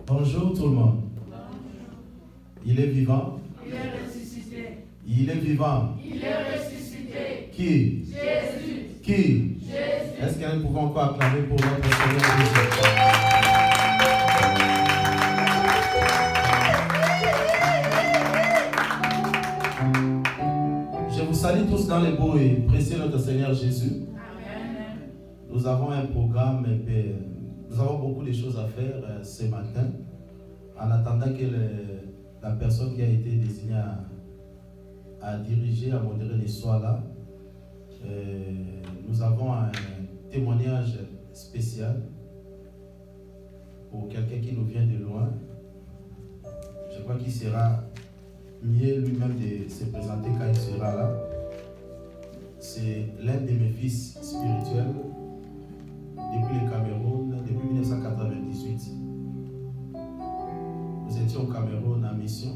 Bonjour tout le monde. Il est vivant. Il est ressuscité. Il est vivant. Il est ressuscité. Qui? Jésus. Qui? Jésus. Est-ce que nous pouvons encore acclamer pour notre Seigneur Jésus? Je vous salue tous dans les beaux et précieux notre Seigneur Jésus. Amen. Nous avons un programme, nous avons beaucoup de choses à faire ce matin. En attendant que la personne qui a été désignée à diriger, à modérer les soit là, nous avons un témoignage spécial pour quelqu'un qui nous vient de loin. Je crois qu'il sera mieux lui-même de se présenter quand il sera là. C'est l'un de mes fils spirituels depuis le Cameroun, depuis 1998. Nous étions au Cameroun en mission.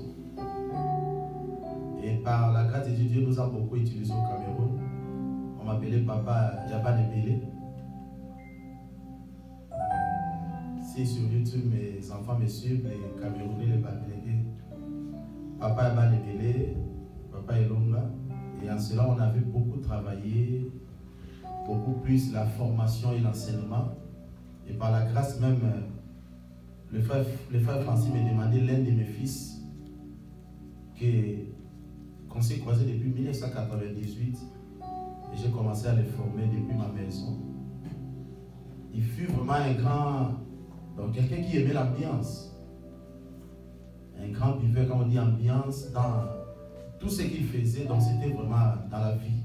Et par la grâce de Dieu, nous a beaucoup utilisé au Cameroun. On m'appelait Papa Yabane Bélé. Si sur YouTube mes enfants me suivent, les Camerounais, les Balégués, Papa Yabane Bélé, Papa Elonga. Et en cela, on avait beaucoup travaillé, beaucoup plus la formation et l'enseignement. Et par la grâce même, le frère Francis m'a demandé, l'un de mes fils, qu'on s'est croisé depuis 1998, et j'ai commencé à les former depuis ma maison. Il fut vraiment un grand, donc quelqu'un qui aimait l'ambiance. Un grand buveur, quand on dit ambiance, dans tout ce qu'il faisait, donc c'était vraiment dans la vie.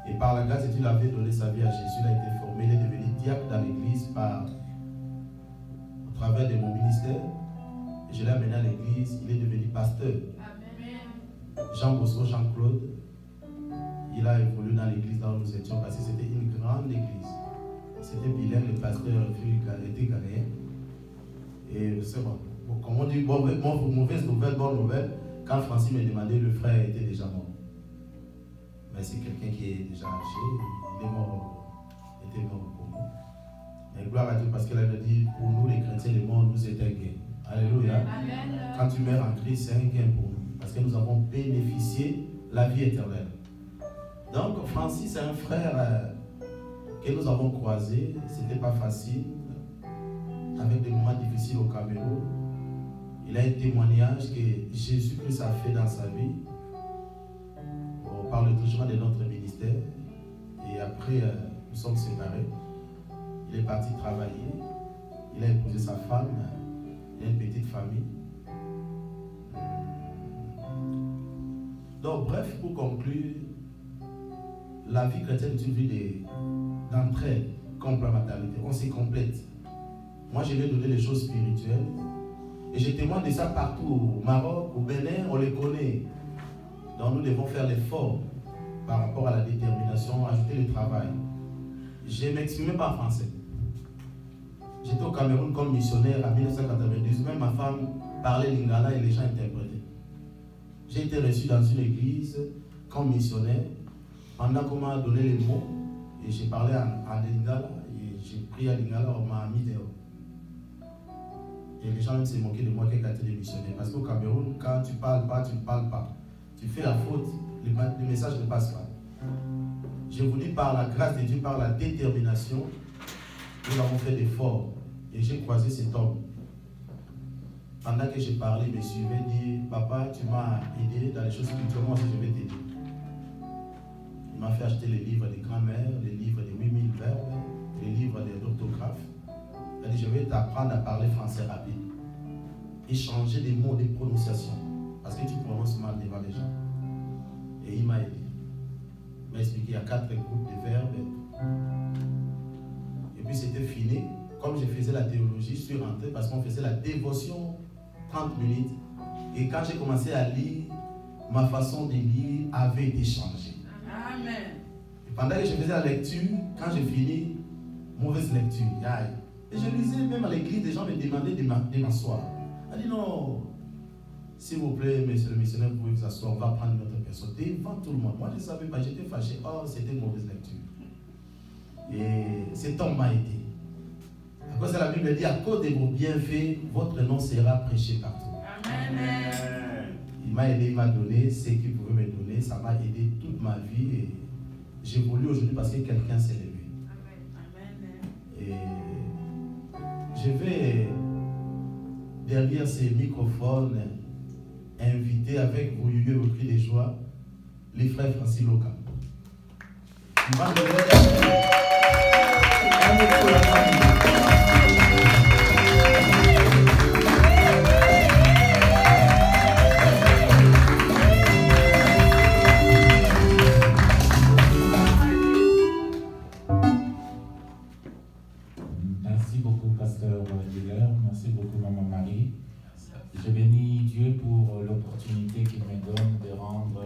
Et par la grâce de Dieu, il avait donné sa vie à Jésus, il a été formé, il est devenu diacre dans l'église au travers de mon ministère. Et je l'ai amené à l'église, il est devenu pasteur. Amen. Jean Bosco, Jean-Claude, il a évolué dans l'église là où nous étions parce que c'était une grande église. C'était bilingue, le pasteur était ghanéen. Et c'est bon. Comme on dit, mauvaise nouvelle, bonne nouvelle, quand Francis m'a demandé, le frère était déjà mort. Mais c'est quelqu'un qui est déjà âgé, il est mort, était mort pour nous. Mais gloire à Dieu parce qu'elle a dit, pour nous les chrétiens, le monde nous est un gain. Alléluia. Amen. Quand tu meurs en Christ, c'est un gain pour nous. Parce que nous avons bénéficié la vie éternelle. Donc Francis, c'est un frère que nous avons croisé. Ce n'était pas facile. Avec des moments difficiles au Cameroun. Il a un témoignage que Jésus-Christ a fait dans sa vie. On parle toujours de notre ministère. Et après, nous sommes séparés. Il est parti travailler. Il a épousé sa femme. Il a une petite famille. Donc, bref, pour conclure, la vie chrétienne est une vie d'entraide, complémentarité. On se complète. Moi, je lui ai donné les choses spirituelles. Et je témoigne de ça partout. Au Maroc, au Bénin, on les connaît. Donc, nous devons faire l'effort par rapport à la détermination, ajouter le travail. Je ne m'exprimais pas en français. J'étais au Cameroun comme missionnaire en 1992. Même ma femme parlait lingala et les gens interprétaient. J'ai été reçu dans une église comme missionnaire. Pendant qu'on m'a donné les mots, et j'ai parlé en lingala, et j'ai prié à lingala, on m'a mis dehors. Et les gens même s'est moqués de moi qui étaient des missionnaires. Parce qu'au Cameroun, quand tu ne parles pas, tu ne parles pas. Tu fais la faute, le message ne passe pas. Je vous dis, par la grâce de Dieu, par la détermination, nous avons fait l'effort. Et j'ai croisé cet homme. Pendant que j'ai parlé, il me suivait, dit, papa, tu m'as aidé dans les choses spirituelles, moi aussi je vais t'aider. Il m'a fait acheter les livres de grammaire, les livres de 8000 verbes, les livres d'orthographe. Il a dit, je vais t'apprendre à parler français rapide. Et changer des mots, des prononciations. Parce que tu prononces mal devant les gens. Et il m'a aidé. Il m'a expliqué, il y a 4 groupes de verbes. Et puis c'était fini. Comme je faisais la théologie, je suis rentré parce qu'on faisait la dévotion 30 minutes. Et quand j'ai commencé à lire, ma façon de lire avait été changée. Amen. Et pendant que je faisais la lecture, quand j'ai fini, mauvaise lecture. Aïe. Et je lisais même à l'église, des gens me demandaient de m'asseoir. Elle dit non, s'il vous plaît, monsieur le missionnaire, vous pouvez vous asseoir, on va prendre notre personne devant tout le monde. Moi, je ne savais pas, j'étais fâché. Oh, c'était une mauvaise lecture. Et cet homme m'a aidé. Parce que la Bible dit, à cause de vos bienfaits, votre nom sera prêché partout. Amen. Il m'a aidé, il m'a donné ce qu'il pouvait me donner. Ça m'a aidé toute ma vie. Et j'évolue aujourd'hui parce que quelqu'un s'est levé. Et je vais, derrière ces microphones, inviter avec vos yeux et vos cris de joie les frères Francis Loka. Il va Merci beaucoup, Pasteur Diller. Merci beaucoup, Maman Marie. Je bénis Dieu pour l'opportunité qu'il me donne de rendre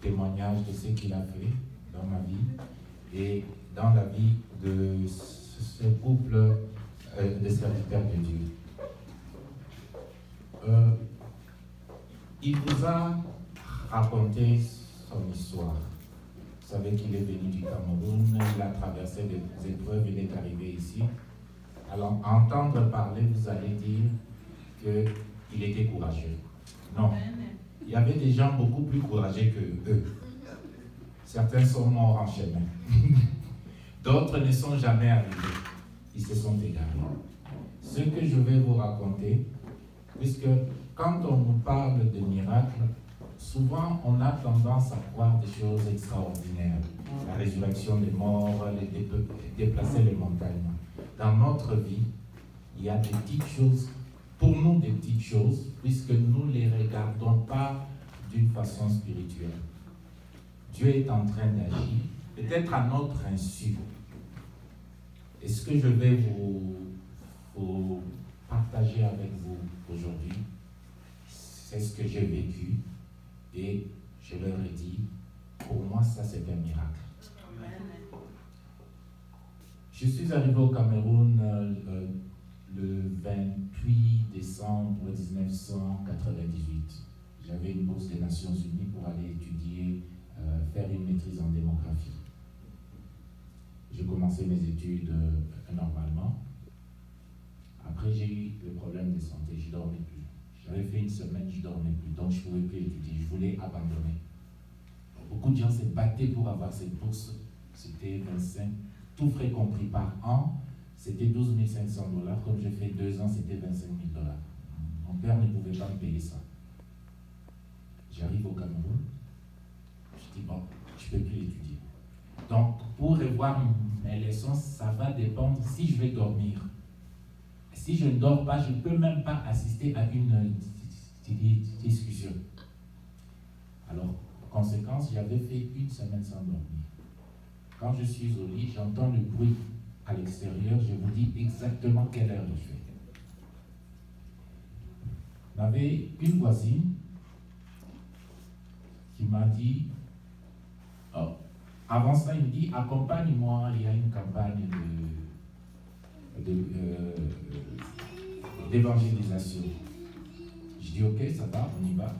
témoignage de ce qu'il a fait dans ma vie et dans la vie de ce couple de serviteurs de Dieu. Il vous a raconté son histoire. Vous savez qu'il est venu du Cameroun, il a traversé des épreuves, il est arrivé ici. Alors, entendre parler, vous allez dire qu'il était courageux. Non. Il y avait des gens beaucoup plus courageux que eux. Certains sont morts en chemin. D'autres ne sont jamais arrivés. Ils se sont égarés. Ce que je vais vous raconter, puisque quand on nous parle de miracles, souvent on a tendance à croire des choses extraordinaires. La résurrection des morts, déplacer les montagnes. Dans notre vie, il y a des petites choses, pour nous des petites choses, puisque nous ne les regardons pas d'une façon spirituelle. Dieu est en train d'agir, peut-être à notre insu. Et ce que je vais vous partager avec vous aujourd'hui, c'est ce que j'ai vécu et je leur ai dit, pour moi ça c'est un miracle. Je suis arrivé au Cameroun le 28 décembre 1998. J'avais une bourse des Nations Unies pour aller étudier, faire une maîtrise en démographie. J'ai commencé mes études normalement. Après, j'ai eu le problème de santé, je ne dormais plus. J'avais fait une semaine, je ne dormais plus, donc je ne pouvais plus étudier, je voulais abandonner. Beaucoup de gens se battaient pour avoir cette bourse, c'était 25, tout frais compris par an, c'était 12 500 $. Comme j'ai fait 2 ans, c'était 25 000 $. Mon père ne pouvait pas me payer ça. J'arrive au Cameroun, je dis bon, je ne peux plus étudier. Donc, pour revoir mes leçons, ça va dépendre si je vais dormir. Si je ne dors pas, je ne peux même pas assister à une discussion. Alors, conséquence, j'avais fait une semaine sans dormir. Quand je suis au lit, j'entends le bruit à l'extérieur, je vous dis exactement quelle heure il fait. J'avais une voisine qui m'a dit, oh, avant ça, il me dit, accompagne-moi, il y a une campagne d'évangélisation. Je dis, ok, ça va, on y va.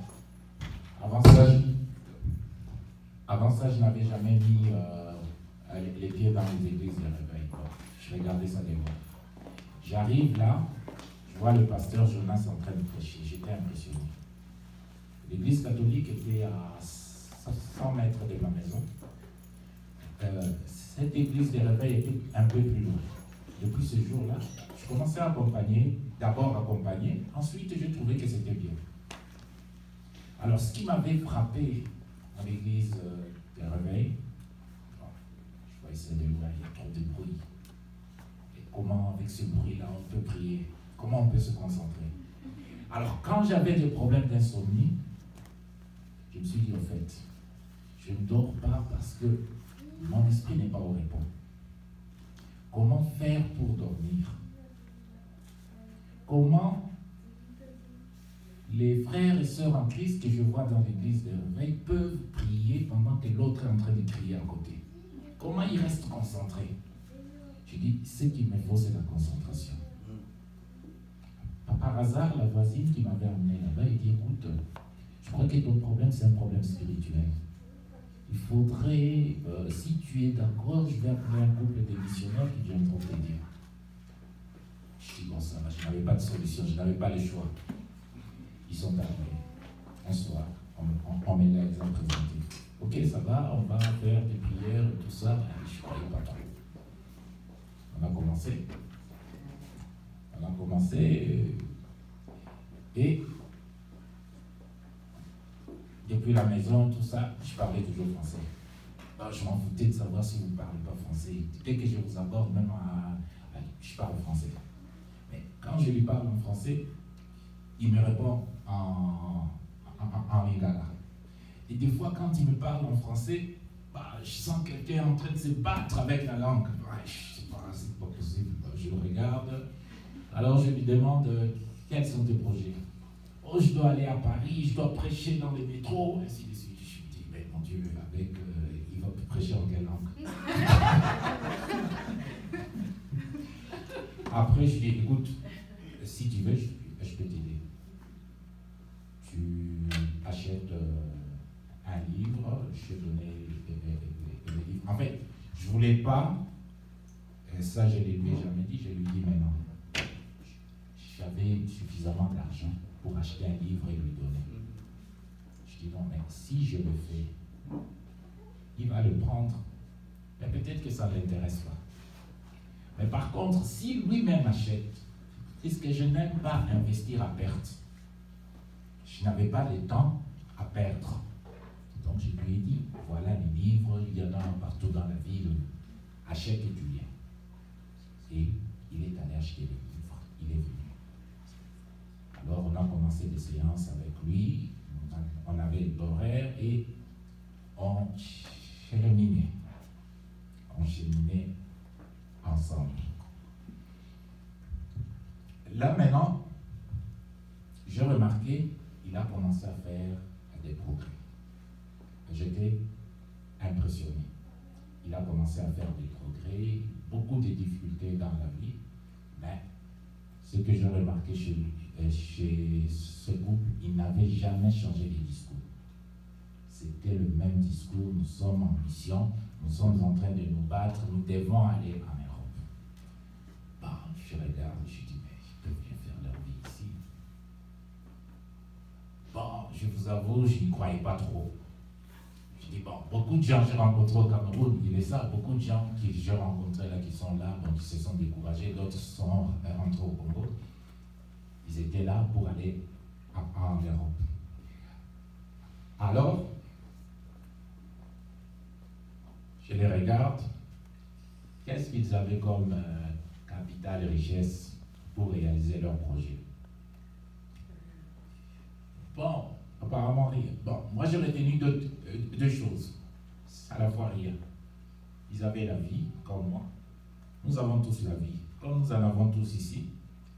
Avant ça, je n'avais jamais mis les pieds dans les églises de réveil. Je regardais ça des loin. J'arrive là, je vois le pasteur Jonas en train de prêcher. J'étais impressionné. L'église catholique était à 100 mètres de ma maison. Cette église de réveil était un peu plus loin. Depuis ce jour-là, je commençais à accompagner, d'abord accompagner, ensuite j'ai trouvé que c'était bien. Alors ce qui m'avait frappé à l'église de réveil, je vais essayer de voir, il y a trop de bruit. Et comment avec ce bruit-là on peut prier? Comment on peut se concentrer? Alors quand j'avais des problèmes d'insomnie, je me suis dit en fait, je ne dors pas parce que mon esprit n'est pas au repos. Comment faire pour dormir? Comment les frères et sœurs en Christ que je vois dans l'église de réveil peuvent prier pendant que l'autre est en train de crier à côté? Comment ils restent concentrés? Je dis, ce qu'il me faut, c'est la concentration. Par hasard, la voisine qui m'avait amené là-bas, il dit, écoute, je crois que ton problème, c'est un problème spirituel. Il faudrait, si tu es d'accord, je vais appeler un couple de missionnaires qui viendront t'aider. dis, bon, ça va, je n'avais pas de solution, je n'avais pas le choix. Ils sont arrivés. Un soir, on me les a présentés. Ok, ça va, on va faire des prières, tout ça. Je ne croyais pas trop. On a commencé. Et depuis la maison, tout ça, je parlais toujours français. Alors, je m'en foutais de savoir si vous ne parlez pas français. Dès que je vous aborde, même je parle français. Mais quand je lui parle en français, il me répond en lingala. Et des fois, quand il me parle en français, je sens quelqu'un en train de se battre avec la langue. Je sais pas, c'est pas possible. Je le regarde. Alors je lui demande quels sont tes projets. Oh, je dois aller à Paris, je dois prêcher dans les métros, ainsi de suite. Je me dis, mais mon Dieu, il va prêcher en quelle langue? Après, je lui dis, écoute, si tu veux, je peux t'aider. Tu achètes un livre, je te donne les livres. En fait, je ne voulais pas, et ça je ne lui ai jamais dit, je lui dis maintenant. J'avais suffisamment d'argent pour acheter un livre et lui donner. Je dis non, mais si je le fais, il va le prendre, mais peut-être que ça ne l'intéresse pas. Mais par contre, si lui-même achète, puisque je n'aime pas investir à perte, je n'avais pas le temps à perdre. Donc je lui ai dit, voilà les livres, il y en a partout dans la ville, achète et tu viens. Et il est allé acheter les livres, il est venu. Alors on a commencé des séances avec lui, on avait l'horaire et on cheminait ensemble. Là maintenant, j'ai remarqué, il a commencé à faire des progrès. J'étais impressionné. Il a commencé à faire des progrès, beaucoup de difficultés dans la vie, mais ce que j'ai remarqué chez ce couple, il n'avait jamais changé de discours. C'était le même discours, nous sommes en mission, nous sommes en train de nous battre, nous devons aller en Europe. Bon, je regarde, je dis, mais ils peuvent bien faire leur vie ici. Bon, je vous avoue, je n'y croyais pas trop. Je dis, bon, beaucoup de gens que j'ai rencontrés au Cameroun, il est ça, beaucoup de gens que j'ai rencontrés là, qui sont là, bon, qui se sont découragés, d'autres sont rentrés au Congo. Ils étaient là pour aller en Europe. Alors, je les regarde, qu'est-ce qu'ils avaient comme capital et richesse pour réaliser leur projet? Bon, apparemment rien. Bon, moi j'ai retenu deux choses, à la fois rien. Ils avaient la vie, comme moi. Nous avons tous la vie, comme nous en avons tous ici.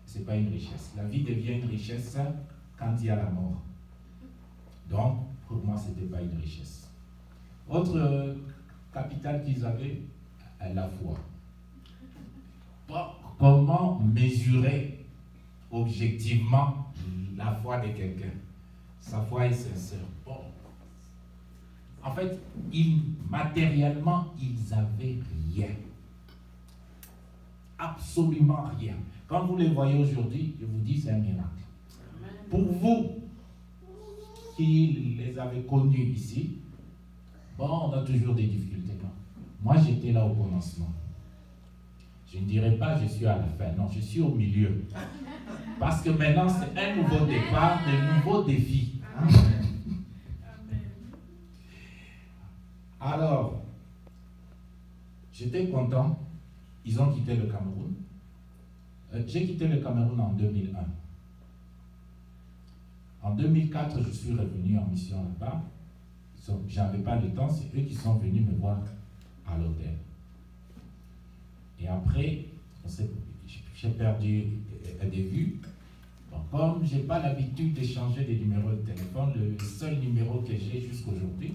Ce n'est pas une richesse. La vie devient une richesse quand il y a la mort. Donc, pour moi, ce n'était pas une richesse. Autre capital qu'ils avaient, la foi. Bon, comment mesurer objectivement la foi de quelqu'un? Sa foi est sincère. Bon. En fait, matériellement, ils n'avaient rien. Absolument rien. Quand vous les voyez aujourd'hui, je vous dis, c'est un miracle. Pour vous qui les avez connus ici, bon, on a toujours des difficultés. Moi, j'étais là au commencement. Je ne dirais pas je suis à la fin, non, je suis au milieu. Parce que maintenant, c'est un nouveau départ, de nouveaux défis. Alors, j'étais content. Ils ont quitté le Cameroun. J'ai quitté le Cameroun en 2001. En 2004, je suis revenu en mission là-bas. Je n'avais pas le temps, c'est eux qui sont venus me voir à l'hôtel. Et après, j'ai perdu des vues. Bon, comme je n'ai pas l'habitude d'échanger des numéros de téléphone, le seul numéro que j'ai jusqu'aujourd'hui,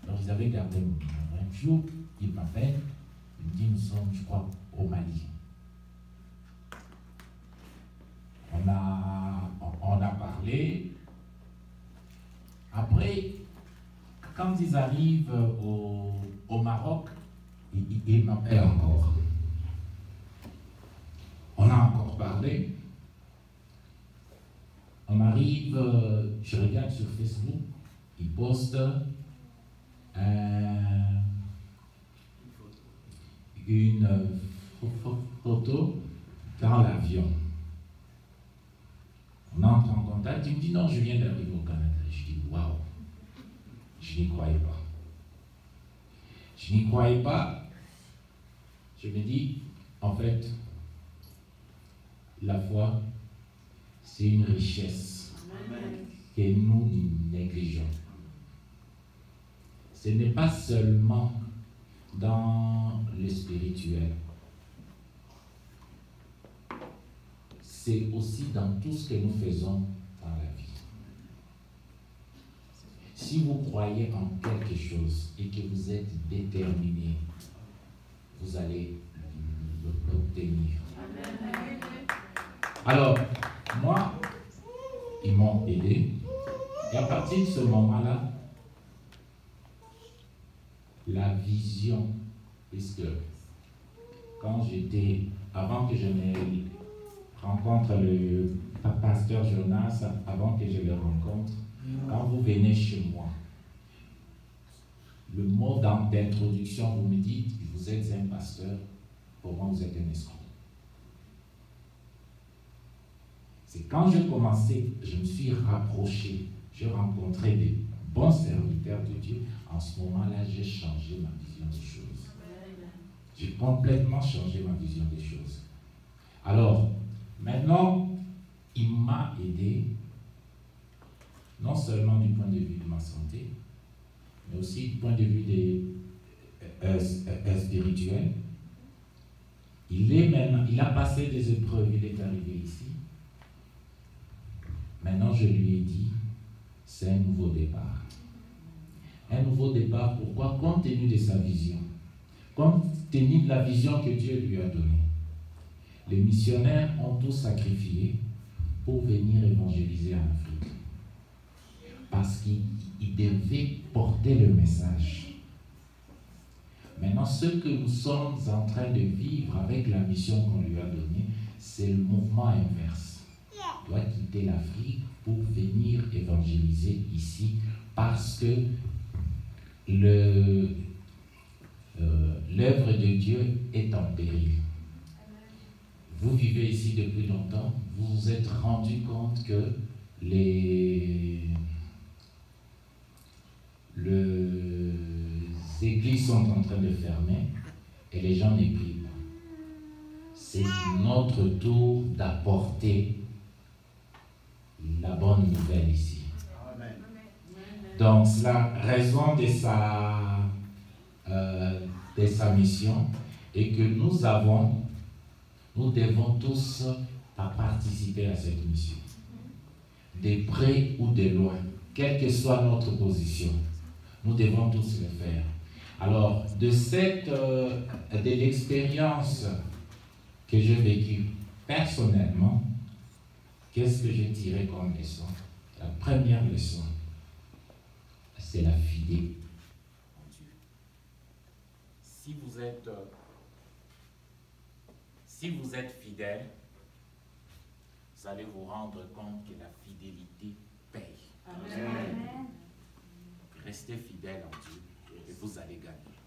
donc ils avaient gardé mon numéro. Un jour, ils m'appellent, ils me disent, nous sommes, je crois, au Mali. On a parlé. Après, quand ils arrivent au Maroc, ils m'appellent encore. On a encore parlé. parler. On arrive, je regarde sur Facebook, ils postent une photo dans l'avion. On entre en contact, il me dit non, je viens d'arriver au Canada. Je dis waouh, je n'y croyais pas. Je n'y croyais pas. Je me dis, en fait, la foi, c'est une richesse que nous négligeons. Ce n'est pas seulement dans le spirituel, c'est aussi dans tout ce que nous faisons dans la vie. Si vous croyez en quelque chose et que vous êtes déterminé, vous allez l'obtenir. Alors, moi, ils m'ont aidé. Et à partir de ce moment-là, la vision, puisque quand j'étais, avant que je ne rencontre le pasteur Jonas, avant que je le rencontre, quand vous venez chez moi, le mot d'introduction, vous me dites, vous êtes un pasteur, pour moi vous êtes un escroc. C'est quand je commençais, je me suis rapproché, j'ai rencontré des bons serviteurs de Dieu. En ce moment-là, j'ai changé ma vision des choses. J'ai complètement changé ma vision des choses. Alors, maintenant, il m'a aidé, non seulement du point de vue de ma santé, mais aussi du point de vue spirituel. Il a passé des épreuves, il est arrivé ici. Maintenant, je lui ai dit, c'est un nouveau départ. Un nouveau départ, pourquoi? Compte tenu de sa vision, compte tenu de la vision que Dieu lui a donnée. Les missionnaires ont tous sacrifié pour venir évangéliser en Afrique. Parce qu'ils devaient porter le message. Maintenant, ce que nous sommes en train de vivre avec la mission qu'on lui a donnée, c'est le mouvement inverse. Il doit quitter l'Afrique pour venir évangéliser ici parce que l'œuvre de Dieu est en péril. Vous vivez ici depuis longtemps, vous vous êtes rendu compte que les églises sont en train de fermer et les gens ne prient pas. C'est notre tour d'apporter la bonne nouvelle ici. Amen. Donc, c'est la raison de sa mission et que nous devons tous participer à cette mission. De près ou de loin, quelle que soit notre position, nous devons tous le faire. Alors, de l'expérience que j'ai vécue personnellement, qu'est-ce que j'ai tiré comme leçon? La première leçon, c'est la fidélité en Dieu. Si vous êtes fidèle, vous allez vous rendre compte que la fidélité paye. Amen. Restez fidèle en Dieu et vous allez gagner.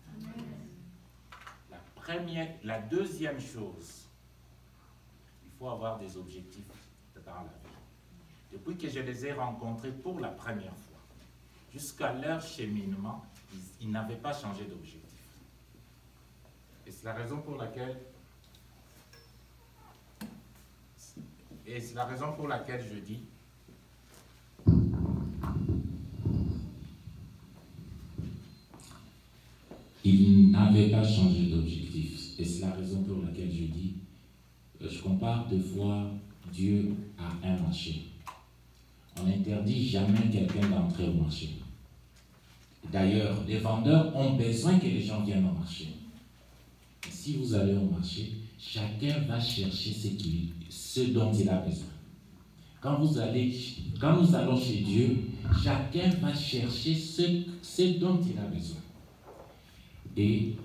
Amen. La deuxième chose, il faut avoir des objectifs dans la vie. Depuis que je les ai rencontrés pour la première fois, jusqu'à leur cheminement, ils n'avaient pas changé d'objectif. Et c'est la raison pour laquelle je dis ils n'avaient pas changé d'objectif. Et c'est la raison pour laquelle je dis je compare deux fois Dieu à un marché. On n'interdit jamais quelqu'un d'entrer au marché. D'ailleurs, les vendeurs ont besoin que les gens viennent au marché. Et si vous allez au marché, chacun va chercher ce dont il a besoin. Quand nous allons chez Dieu, chacun va chercher ce dont il a besoin. Et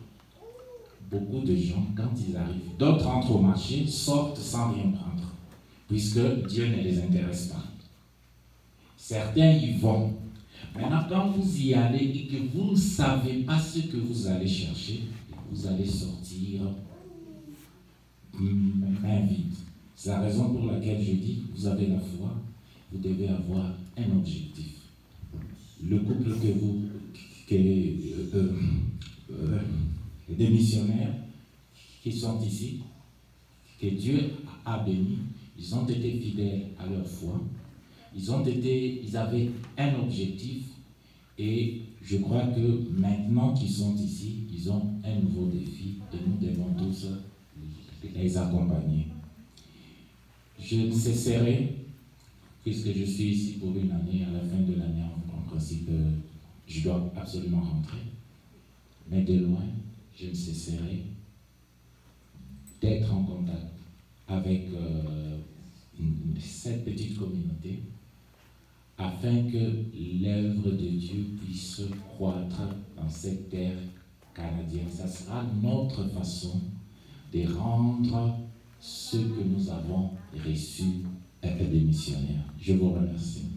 beaucoup de gens, quand ils arrivent, d'autres entrent au marché, sortent sans rien prendre. puisque Dieu ne les intéresse pas. Certains y vont. Maintenant, quand vous y allez et que vous ne savez pas ce que vous allez chercher, vous allez sortir main vide. C'est la raison pour laquelle je dis, vous avez la foi, vous devez avoir un objectif. Le couple des missionnaires qui sont ici, que Dieu a bénis, ils ont été fidèles à leur foi, ils avaient un objectif, et je crois que maintenant qu'ils sont ici, ils ont un nouveau défi et nous devons tous les accompagner. Je ne cesserai, puisque je suis ici pour une année, à la fin de l'année, en principe, je dois absolument rentrer. Mais de loin, je ne cesserai d'être en contact avec cette petite communauté afin que l'œuvre de Dieu puisse croître dans cette terre canadienne. Ça sera notre façon de rendre ce que nous avons reçu des missionnaires. Je vous remercie.